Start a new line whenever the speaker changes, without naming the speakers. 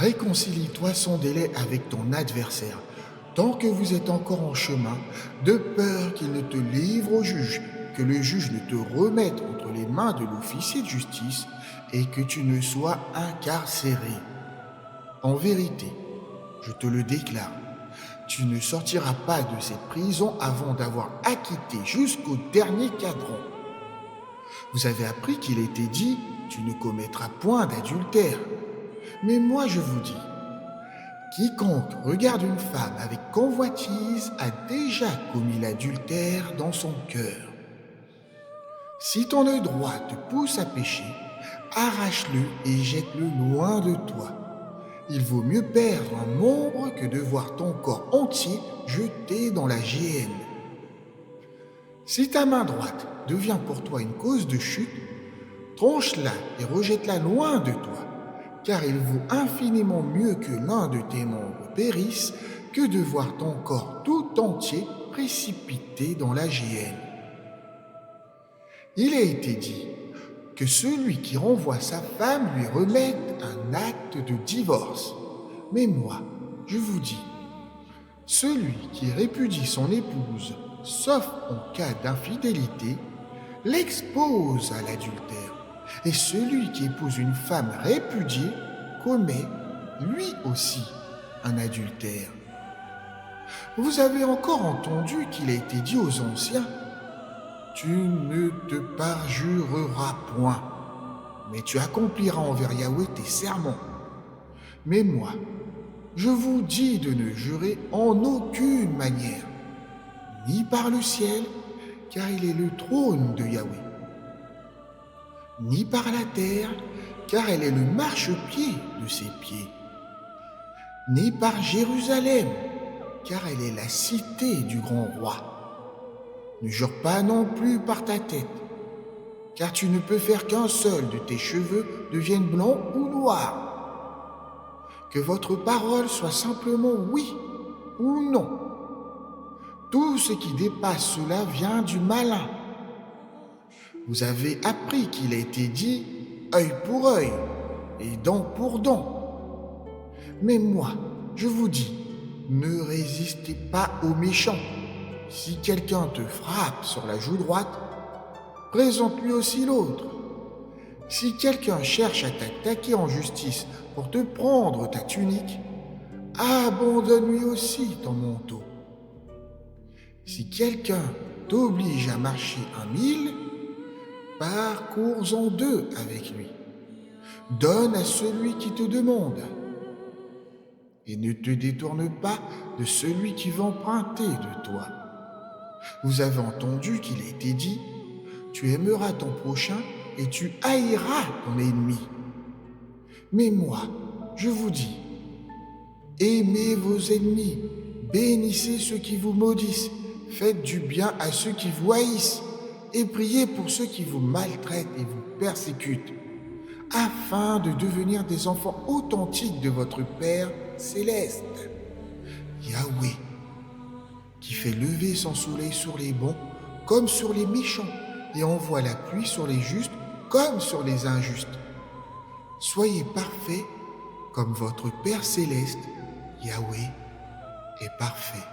réconcilie-toi sans délai avec ton adversaire, tant que vous êtes encore en chemin, de peur qu'il ne te livre au juge, que le juge ne te remette entre les mains de l'officier de justice et que tu ne sois incarcéré. En vérité, je te le déclare, tu ne sortiras pas de cette prison avant d'avoir acquitté jusqu'au dernier cadran. Vous avez appris qu'il était dit, tu ne commettras point d'adultère. Mais moi je vous dis, quiconque regarde une femme avec convoitise a déjà commis l'adultère dans son cœur. Si ton œil droit te pousse à pécher, arrache-le et jette-le loin de toi. Il vaut mieux perdre un membre que de voir ton corps entier jeté dans la géhenne. Si ta main droite devient pour toi une cause de chute, tranche-la et rejette-la loin de toi, car il vaut infiniment mieux que l'un de tes membres périsse que de voir ton corps tout entier précipité dans la géhenne. Il a été dit que celui qui renvoie sa femme lui remette un acte de divorce. Mais moi, je vous dis, celui qui répudie son épouse, sauf en cas d'infidélité, l'expose à l'adultère. Et celui qui épouse une femme répudiée commet, lui aussi, un adultère. Vous avez encore entendu qu'il a été dit aux anciens, tu ne te parjureras point, mais tu accompliras envers Yahweh tes serments. Mais moi, je vous dis de ne jurer en aucune manière, ni par le ciel, car il est le trône de Yahweh, ni par la terre, car elle est le marchepied de ses pieds, ni par Jérusalem, car elle est la cité du grand roi. Ne jure pas non plus par ta tête, car tu ne peux faire qu'un seul de tes cheveux devienne blanc ou noir. Que votre parole soit simplement oui ou non. Tout ce qui dépasse cela vient du malin. Vous avez appris qu'il a été dit œil pour œil et dent pour dent. Mais moi, je vous dis, ne résistez pas aux méchants. Si quelqu'un te frappe sur la joue droite, présente-lui aussi l'autre. Si quelqu'un cherche à t'attaquer en justice pour te prendre ta tunique, abandonne-lui aussi ton manteau. Si quelqu'un t'oblige à marcher 1 000, parcours-en 2 avec lui. Donne à celui qui te demande. Et ne te détourne pas de celui qui veut emprunter de toi. Vous avez entendu qu'il a été dit, tu aimeras ton prochain et tu haïras ton ennemi. Mais moi, je vous dis, aimez vos ennemis, bénissez ceux qui vous maudissent, faites du bien à ceux qui vous haïssent et priez pour ceux qui vous maltraitent et vous persécutent, afin de devenir des enfants authentiques de votre Père céleste. Yahweh, qui fait lever son soleil sur les bons comme sur les méchants et envoie la pluie sur les justes comme sur les injustes. Soyez parfaits comme votre Père céleste, Yahweh, est parfait.